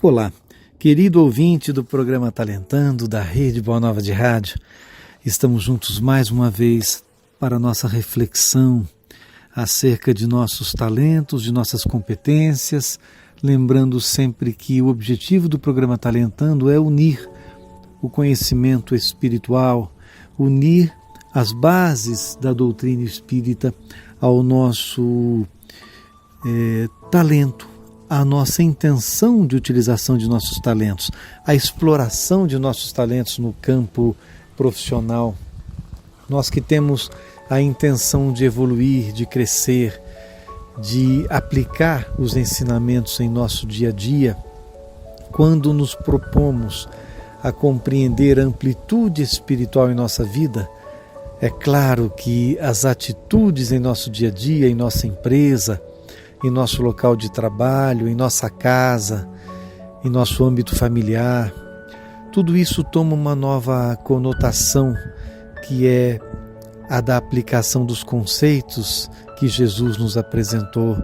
Olá, querido ouvinte do programa Talentando, da Rede Boa Nova de Rádio. Estamos juntos mais uma vez para a nossa reflexão acerca de nossos talentos, de nossas competências, lembrando sempre que o objetivo do programa Talentando é unir o conhecimento espiritual, unir as bases da doutrina espírita ao nosso talento, a nossa intenção de utilização de nossos talentos, a exploração de nossos talentos no campo profissional. Nós que temos a intenção de evoluir, de crescer, de aplicar os ensinamentos em nosso dia a dia, quando nos propomos a compreender a amplitude espiritual em nossa vida, é claro que as atitudes em nosso dia a dia, em nossa empresa, em nosso local de trabalho, em nossa casa, em nosso âmbito familiar, tudo isso toma uma nova conotação, que é a da aplicação dos conceitos que Jesus nos apresentou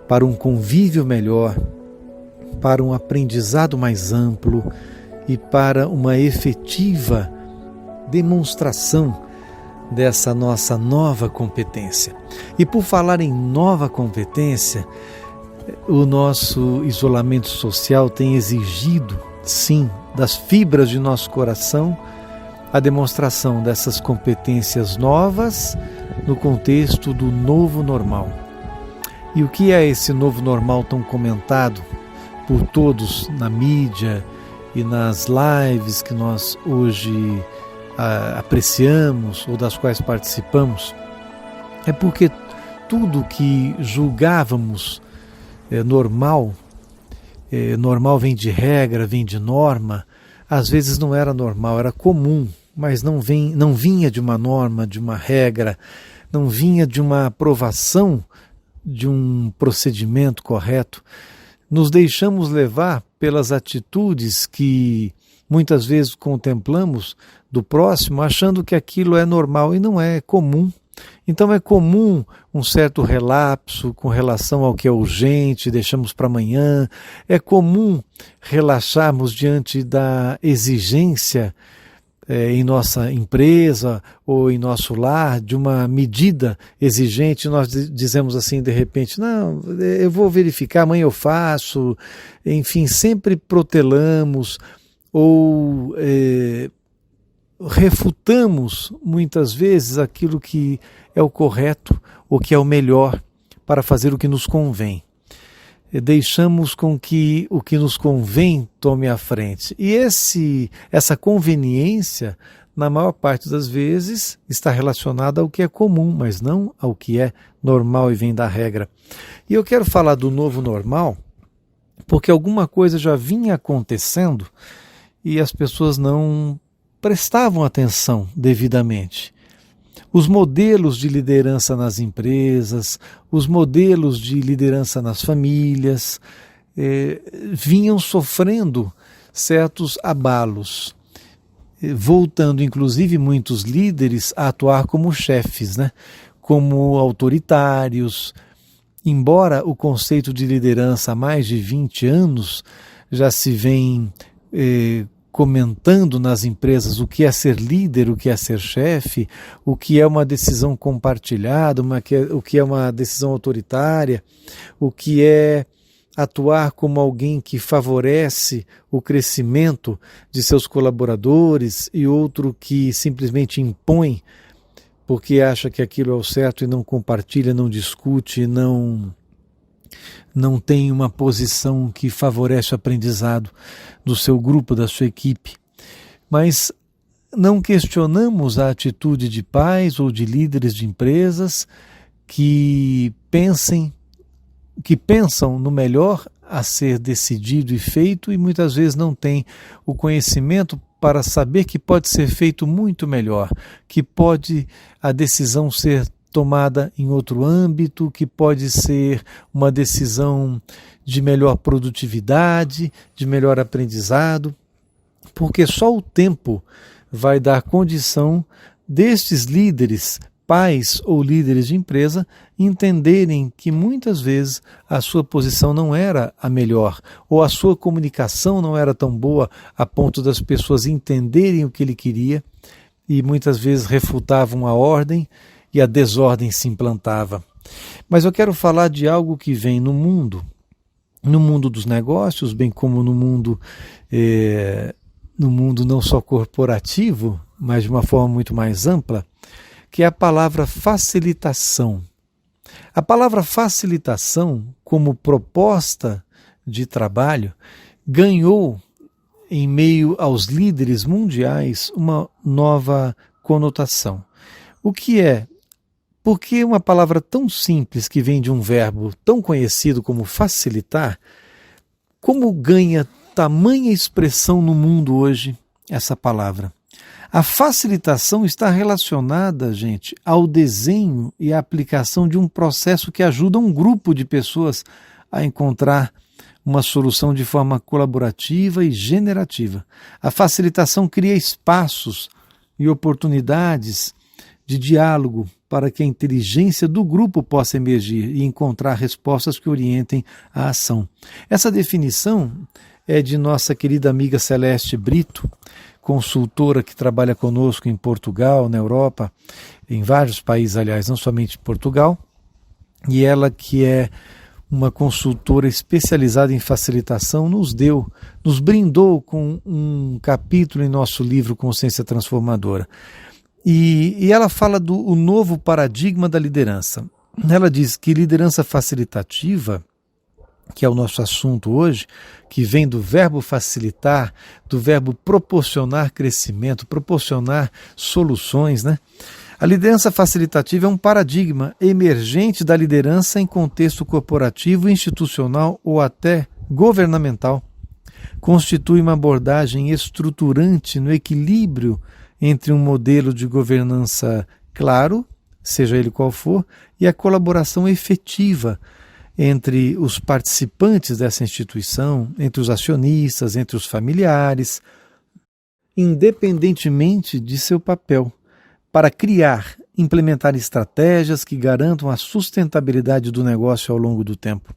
para um convívio melhor, para um aprendizado mais amplo e para uma efetiva demonstração dessa nossa nova competência. E por falar em nova competência, o nosso isolamento social tem exigido, sim, das fibras de nosso coração, a demonstração dessas competências novas no contexto do novo normal. E o que é esse novo normal tão comentado por todos na mídia e nas lives que nós hoje apreciamos ou das quais participamos? É porque tudo que julgávamos normal vem de regra, vem de norma, às vezes não era normal, era comum, mas não vinha de uma norma, de uma regra, não vinha de uma aprovação de um procedimento correto. Nos deixamos levar pelas atitudes que muitas vezes contemplamos do próximo, achando que aquilo é normal e não é, é comum. Então é comum um certo relapso com relação ao que é urgente, deixamos para amanhã. É comum relaxarmos diante da exigência em nossa empresa ou em nosso lar de uma medida exigente. Nós dizemos assim de repente, não, eu vou verificar, amanhã eu faço. Enfim, sempre protelamos ou refutamos muitas vezes aquilo que é o correto ou que é o melhor para fazer o que nos convém. Deixamos com que o que nos convém tome a frente. E essa conveniência, na maior parte das vezes, está relacionada ao que é comum, mas não ao que é normal e vem da regra. E eu quero falar do novo normal, porque alguma coisa já vinha acontecendo e as pessoas não prestavam atenção devidamente. Os modelos de liderança nas empresas, os modelos de liderança nas famílias, vinham sofrendo certos abalos, voltando inclusive muitos líderes a atuar como chefes, como autoritários. Embora o conceito de liderança há mais de 20 anos já se vem comentando nas empresas o que é ser líder, o que é ser chefe, o que é uma decisão compartilhada, o que é uma decisão autoritária, o que é atuar como alguém que favorece o crescimento de seus colaboradores e outro que simplesmente impõe porque acha que aquilo é o certo e não compartilha, não discute, não tem uma posição que favorece o aprendizado do seu grupo, da sua equipe. Mas não questionamos a atitude de pais ou de líderes de empresas que pensam no melhor a ser decidido e feito e muitas vezes não têm o conhecimento para saber que pode ser feito muito melhor, que pode a decisão ser tomada em outro âmbito, que pode ser uma decisão de melhor produtividade, de melhor aprendizado, porque só o tempo vai dar condição destes líderes pais ou líderes de empresa entenderem que muitas vezes a sua posição não era a melhor, ou a sua comunicação não era tão boa a ponto das pessoas entenderem o que ele queria e muitas vezes refutavam a ordem e a desordem se implantava. Mas eu quero falar de algo que vem no mundo dos negócios, bem como no mundo não só corporativo, mas de uma forma muito mais ampla, que é a palavra facilitação. A palavra facilitação, como proposta de trabalho, ganhou, em meio aos líderes mundiais, uma nova conotação. O que é? Porque uma palavra tão simples que vem de um verbo tão conhecido como facilitar, como ganha tamanha expressão no mundo hoje essa palavra? A facilitação está relacionada, gente, ao desenho e à aplicação de um processo que ajuda um grupo de pessoas a encontrar uma solução de forma colaborativa e generativa. A facilitação cria espaços e oportunidades de diálogo para que a inteligência do grupo possa emergir e encontrar respostas que orientem a ação. Essa definição é de nossa querida amiga Celeste Brito, consultora que trabalha conosco em Portugal, na Europa, em vários países, aliás, não somente em Portugal, e ela que é uma consultora especializada em facilitação, nos brindou com um capítulo em nosso livro Consciência Transformadora. E ela fala do novo paradigma da liderança. Ela diz que liderança facilitativa, que é o nosso assunto hoje, que vem do verbo facilitar, do verbo proporcionar crescimento, proporcionar soluções, né? A liderança facilitativa é um paradigma emergente da liderança em contexto corporativo, institucional ou até governamental. Constitui uma abordagem estruturante no equilíbrio entre um modelo de governança claro, seja ele qual for, e a colaboração efetiva entre os participantes dessa instituição, entre os acionistas, entre os familiares, independentemente de seu papel, para criar, implementar estratégias que garantam a sustentabilidade do negócio ao longo do tempo.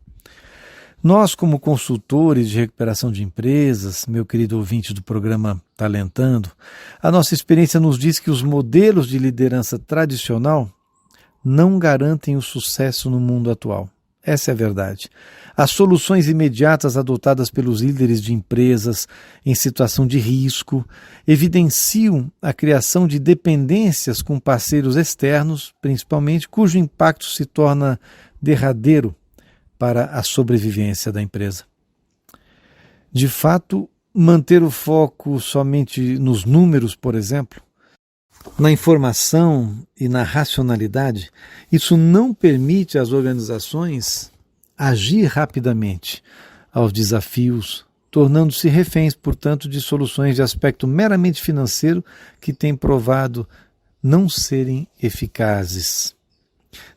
Nós, como consultores de recuperação de empresas, meu querido ouvinte do programa Talentando, a nossa experiência nos diz que os modelos de liderança tradicional não garantem o sucesso no mundo atual. Essa é a verdade. As soluções imediatas adotadas pelos líderes de empresas em situação de risco evidenciam a criação de dependências com parceiros externos, principalmente, cujo impacto se torna derradeiro para a sobrevivência da empresa. De fato, manter o foco somente nos números, por exemplo, na informação e na racionalidade, isso não permite às organizações agir rapidamente aos desafios, tornando-se reféns, portanto, de soluções de aspecto meramente financeiro que têm provado não serem eficazes.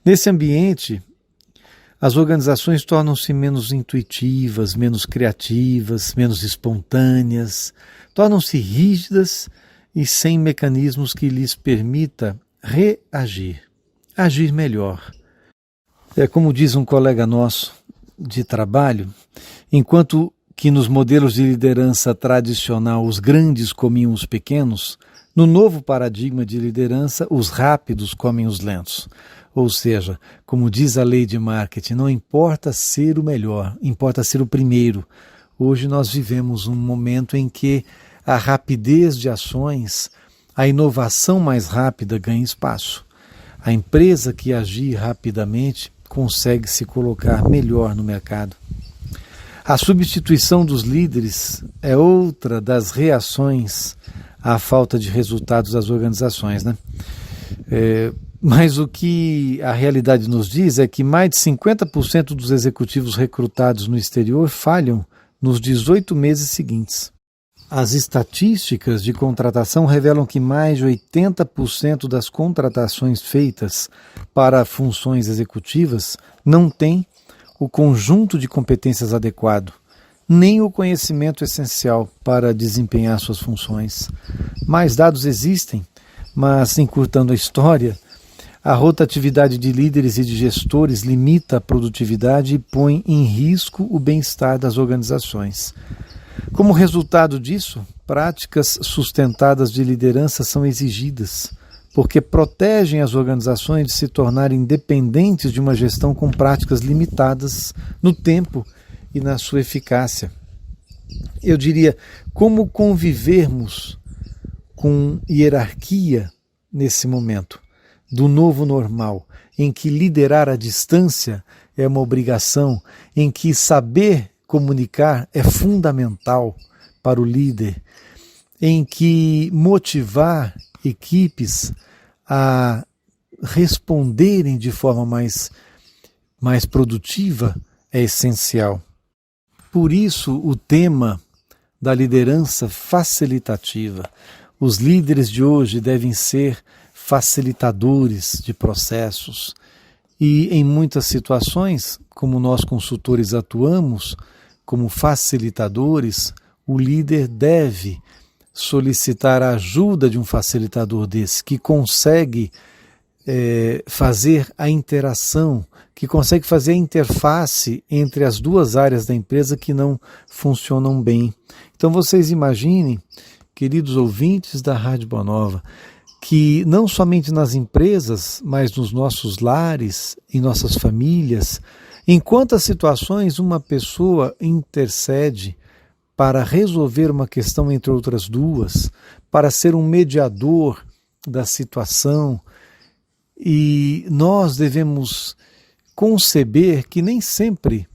Nesse ambiente, as organizações tornam-se menos intuitivas, menos criativas, menos espontâneas, tornam-se rígidas e sem mecanismos que lhes permita reagir, agir melhor. É como diz um colega nosso de trabalho, enquanto que nos modelos de liderança tradicional os grandes comiam os pequenos, no novo paradigma de liderança os rápidos comem os lentos. Ou seja, como diz a lei de marketing, não importa ser o melhor, importa ser o primeiro. Hoje nós vivemos um momento em que a rapidez de ações, a inovação mais rápida ganha espaço. A empresa que agir rapidamente consegue se colocar melhor no mercado. A substituição dos líderes é outra das reações à falta de resultados das organizações, né? Mas o que a realidade nos diz é que mais de 50% dos executivos recrutados no exterior falham nos 18 meses seguintes. As estatísticas de contratação revelam que mais de 80% das contratações feitas para funções executivas não têm o conjunto de competências adequado, nem o conhecimento essencial para desempenhar suas funções. Mais dados existem, mas, encurtando a história, A rotatividade de líderes e de gestores limita a produtividade e põe em risco o bem-estar das organizações. Como resultado disso, práticas sustentadas de liderança são exigidas, porque protegem as organizações de se tornarem dependentes de uma gestão com práticas limitadas no tempo e na sua eficácia. Eu diria, como convivermos com hierarquia nesse momento do novo normal, em que liderar à distância é uma obrigação, em que saber comunicar é fundamental para o líder, em que motivar equipes a responderem de forma mais produtiva é essencial. Por isso, o tema da liderança facilitativa. Os líderes de hoje devem ser facilitadores de processos e, em muitas situações, como nós consultores atuamos como facilitadores, o líder deve solicitar a ajuda de um facilitador desse, que consegue fazer a interação, que consegue fazer a interface entre as duas áreas da empresa que não funcionam bem. Então vocês imaginem, queridos ouvintes da Rádio Boa Nova, que não somente nas empresas, mas nos nossos lares, em nossas famílias, em quantas situações uma pessoa intercede para resolver uma questão entre outras duas, para ser um mediador da situação, e nós devemos conceber que nem sempre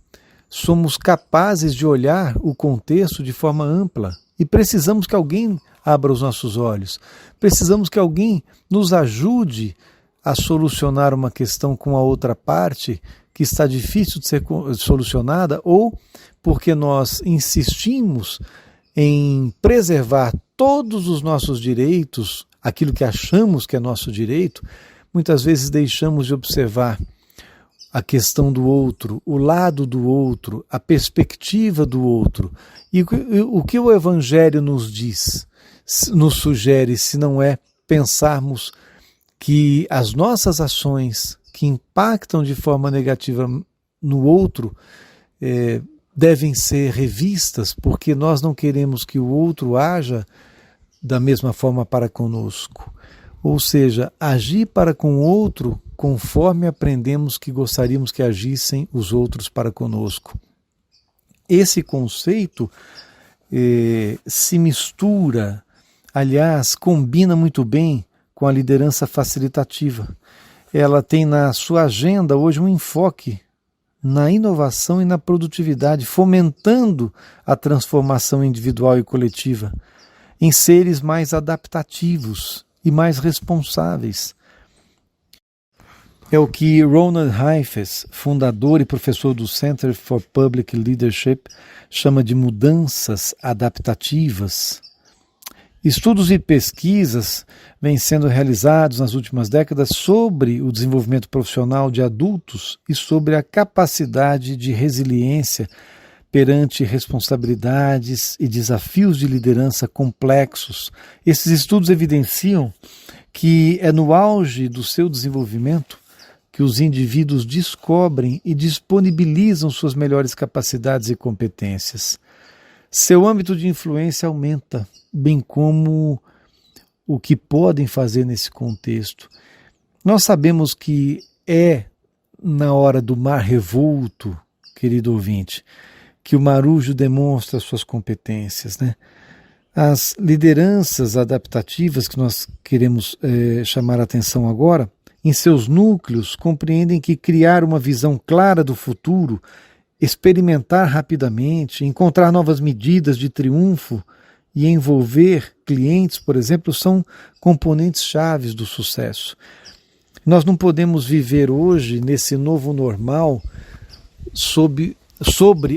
somos capazes de olhar o contexto de forma ampla e precisamos que alguém abra os nossos olhos, precisamos que alguém nos ajude a solucionar uma questão com a outra parte que está difícil de ser solucionada, ou porque nós insistimos em preservar todos os nossos direitos, aquilo que achamos que é nosso direito, muitas vezes deixamos de observar a questão do outro, o lado do outro, a perspectiva do outro. E o que o Evangelho nos diz, nos sugere, se não é pensarmos que as nossas ações que impactam de forma negativa no outro devem ser revistas, porque nós não queremos que o outro haja da mesma forma para conosco. Ou seja, agir para com o outro conforme aprendemos que gostaríamos que agissem os outros para conosco. Esse conceito se mistura, aliás, combina muito bem com a liderança facilitativa. Ela tem na sua agenda hoje um enfoque na inovação e na produtividade, fomentando a transformação individual e coletiva em seres mais adaptativos e mais responsáveis. É o que Ronald Heifetz, fundador e professor do Center for Public Leadership, chama de mudanças adaptativas. Estudos e pesquisas vêm sendo realizados nas últimas décadas sobre o desenvolvimento profissional de adultos e sobre a capacidade de resiliência perante responsabilidades e desafios de liderança complexos. Esses estudos evidenciam que é no auge do seu desenvolvimento que os indivíduos descobrem e disponibilizam suas melhores capacidades e competências. Seu âmbito de influência aumenta, bem como o que podem fazer nesse contexto. Nós sabemos que é na hora do mar revolto, querido ouvinte, que o marujo demonstra suas competências, né? As lideranças adaptativas que nós queremos chamar a atenção agora, em seus núcleos, compreendem que criar uma visão clara do futuro, experimentar rapidamente, encontrar novas medidas de triunfo e envolver clientes, por exemplo, são componentes chaves do sucesso. Nós não podemos viver hoje, nesse novo normal, sobre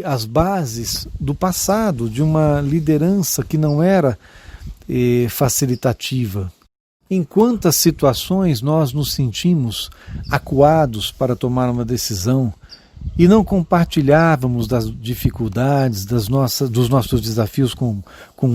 as bases do passado, de uma liderança que não era facilitativa. Em quantas situações nós nos sentimos acuados para tomar uma decisão e não compartilhávamos das dificuldades, dos nossos desafios com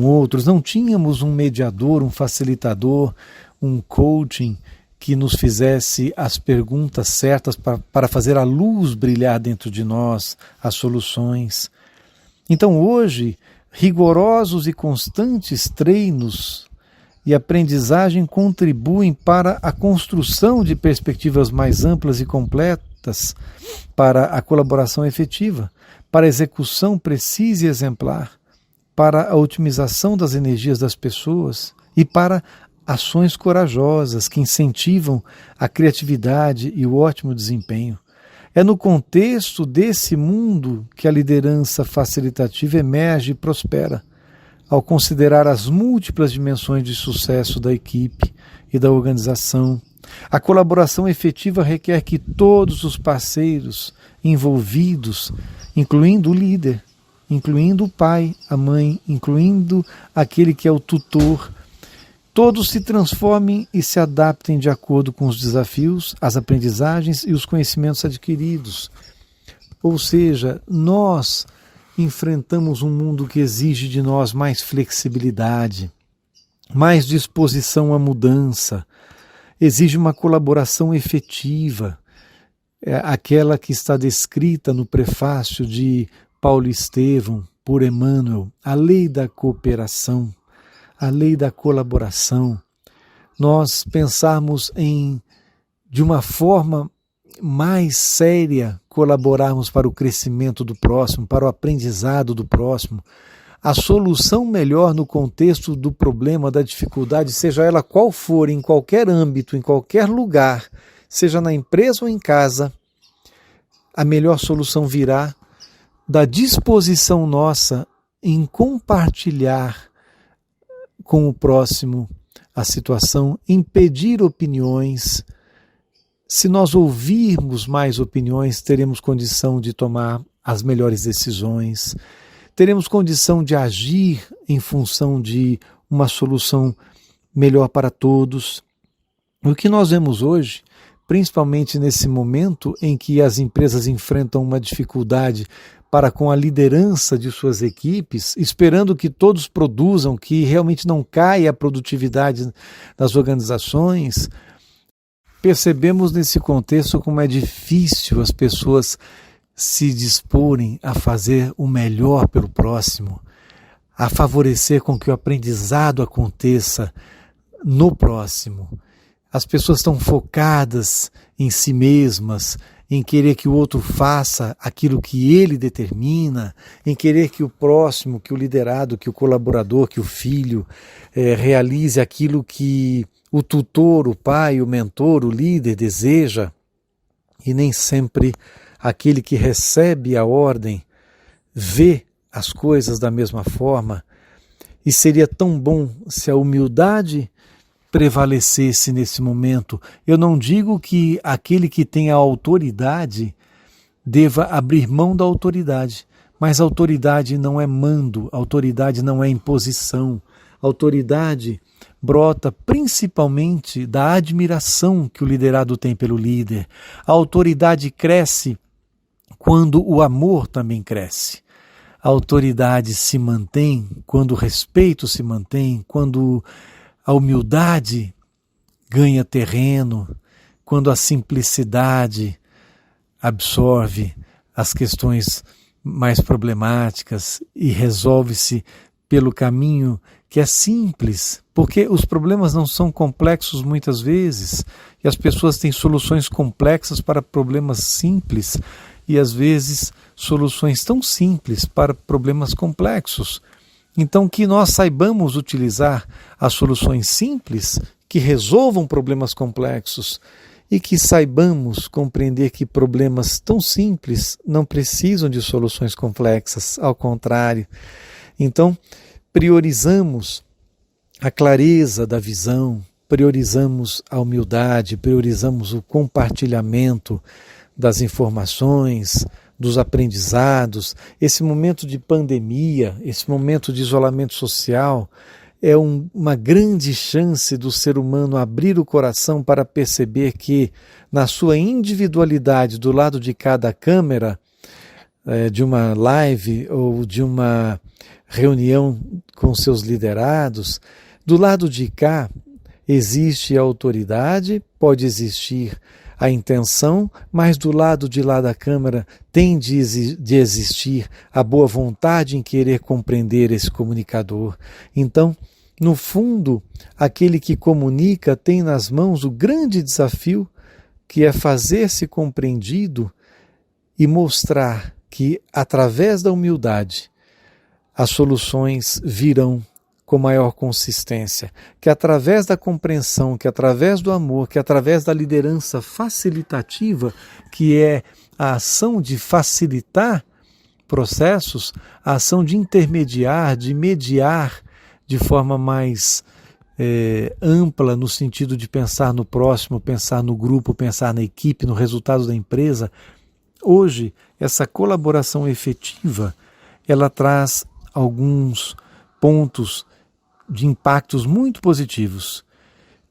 outros, não tínhamos um mediador, um facilitador, um coaching que nos fizesse as perguntas certas para fazer a luz brilhar dentro de nós, as soluções. Então hoje, rigorosos e constantes treinos e aprendizagem contribuem para a construção de perspectivas mais amplas e completas, para a colaboração efetiva, para a execução precisa e exemplar, para a otimização das energias das pessoas e para ações corajosas que incentivam a criatividade e o ótimo desempenho. É no contexto desse mundo que a liderança facilitativa emerge e prospera, ao considerar as múltiplas dimensões de sucesso da equipe e da organização. A colaboração efetiva requer que todos os parceiros envolvidos, incluindo o líder, incluindo o pai, a mãe, incluindo aquele que é o tutor, todos se transformem e se adaptem de acordo com os desafios, as aprendizagens e os conhecimentos adquiridos. Ou seja, nós enfrentamos um mundo que exige de nós mais flexibilidade, mais disposição à mudança, exige uma colaboração efetiva, aquela que está descrita no prefácio de Paulo Estevão por Emmanuel, a lei da cooperação, a lei da colaboração. Nós pensarmos de uma forma mais séria, colaborarmos para o crescimento do próximo, para o aprendizado do próximo, a solução melhor no contexto do problema, da dificuldade, seja ela qual for, em qualquer âmbito, em qualquer lugar, seja na empresa ou em casa, a melhor solução virá da disposição nossa em compartilhar com o próximo a situação, em pedir opiniões. Se nós ouvirmos mais opiniões, teremos condição de tomar as melhores decisões, teremos condição de agir em função de uma solução melhor para todos. O que nós vemos hoje, principalmente nesse momento em que as empresas enfrentam uma dificuldade para com a liderança de suas equipes, esperando que todos produzam, que realmente não caia a produtividade das organizações, percebemos nesse contexto como é difícil as pessoas se disporem a fazer o melhor pelo próximo, a favorecer com que o aprendizado aconteça no próximo. As pessoas estão focadas em si mesmas, em querer que o outro faça aquilo que ele determina, em querer que o próximo, que o liderado, que o colaborador, que o filho realize aquilo que o tutor, o pai, o mentor, o líder deseja, e nem sempre aquele que recebe a ordem vê as coisas da mesma forma. E seria tão bom se a humildade prevalecesse nesse momento. Eu não digo que aquele que tem a autoridade deva abrir mão da autoridade, mas autoridade não é mando, autoridade não é imposição. Autoridade brota principalmente da admiração que o liderado tem pelo líder. A autoridade cresce quando o amor também cresce. A autoridade se mantém quando o respeito se mantém, quando a humildade ganha terreno, quando a simplicidade absorve as questões mais problemáticas e resolve-se pelo caminho que é simples, porque os problemas não são complexos muitas vezes, e as pessoas têm soluções complexas para problemas simples, e às vezes soluções tão simples para problemas complexos. Então, que nós saibamos utilizar as soluções simples que resolvam problemas complexos e que saibamos compreender que problemas tão simples não precisam de soluções complexas, ao contrário. Então, priorizamos a clareza da visão, priorizamos a humildade, priorizamos o compartilhamento das informações, dos aprendizados. Esse momento de pandemia, esse momento de isolamento social é uma grande chance do ser humano abrir o coração para perceber que, na sua individualidade, do lado de cada câmera, de uma live ou de uma reunião com seus liderados, do lado de cá existe a autoridade, pode existir a intenção, mas do lado de lá da câmara tem de existir a boa vontade em querer compreender esse comunicador. Então, no fundo, aquele que comunica tem nas mãos o grande desafio, que é fazer-se compreendido e mostrar que, através da humildade, as soluções virão com maior consistência, que através da compreensão, que através do amor, que através da liderança facilitativa, que é a ação de facilitar processos, a ação de intermediar, de mediar de forma mais ampla, no sentido de pensar no próximo, pensar no grupo, pensar na equipe, no resultado da empresa. Hoje, essa colaboração efetiva, ela traz alguns pontos de impactos muito positivos.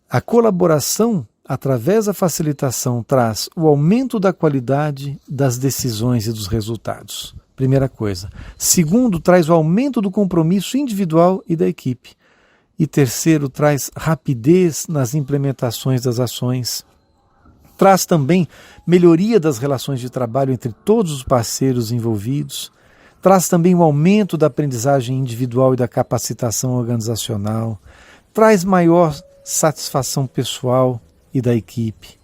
A colaboração, através da facilitação, traz o aumento da qualidade das decisões e dos resultados. Primeira coisa. Segundo, traz o aumento do compromisso individual e da equipe. E terceiro, traz rapidez nas implementações das ações. Traz também melhoria das relações de trabalho entre todos os parceiros envolvidos. Traz também o aumento da aprendizagem individual e da capacitação organizacional. Traz maior satisfação pessoal e da equipe.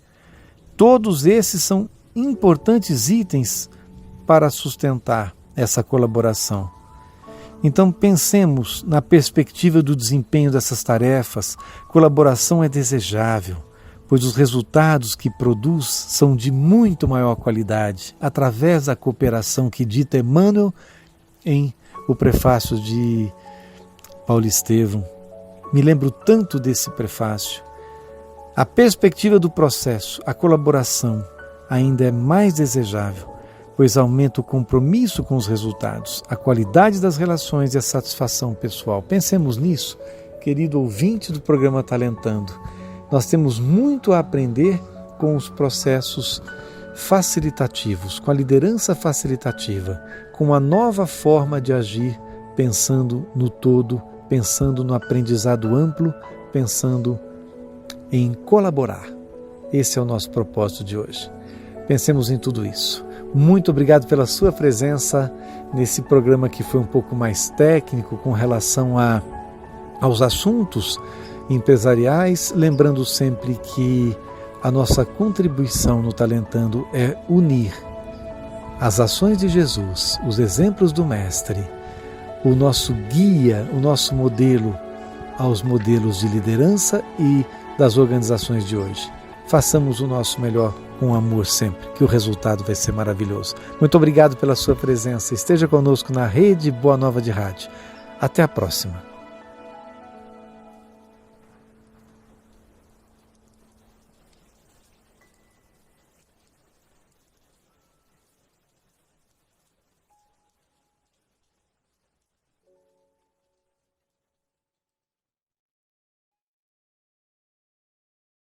Todos esses são importantes itens para sustentar essa colaboração. Então pensemos na perspectiva do desempenho dessas tarefas. Colaboração é desejável, pois os resultados que produz são de muito maior qualidade, através da cooperação que dita Emmanuel em o prefácio de Paulo Estevam. Me lembro tanto desse prefácio. A perspectiva do processo, a colaboração, ainda é mais desejável, pois aumenta o compromisso com os resultados, a qualidade das relações e a satisfação pessoal. Pensemos nisso, querido ouvinte do programa Talentando. Nós temos muito a aprender com os processos facilitativos, com a liderança facilitativa, com a nova forma de agir, pensando no todo, pensando no aprendizado amplo, pensando em colaborar. Esse é o nosso propósito de hoje. Pensemos em tudo isso. Muito obrigado pela sua presença nesse programa que foi um pouco mais técnico com relação aos assuntos empresariais, lembrando sempre que a nossa contribuição no Talentando é unir as ações de Jesus, os exemplos do Mestre, o nosso guia, o nosso modelo aos modelos de liderança e das organizações de hoje. Façamos o nosso melhor com amor sempre, que o resultado vai ser maravilhoso. Muito obrigado pela sua presença. Esteja conosco na Rede Boa Nova de Rádio. Até a próxima.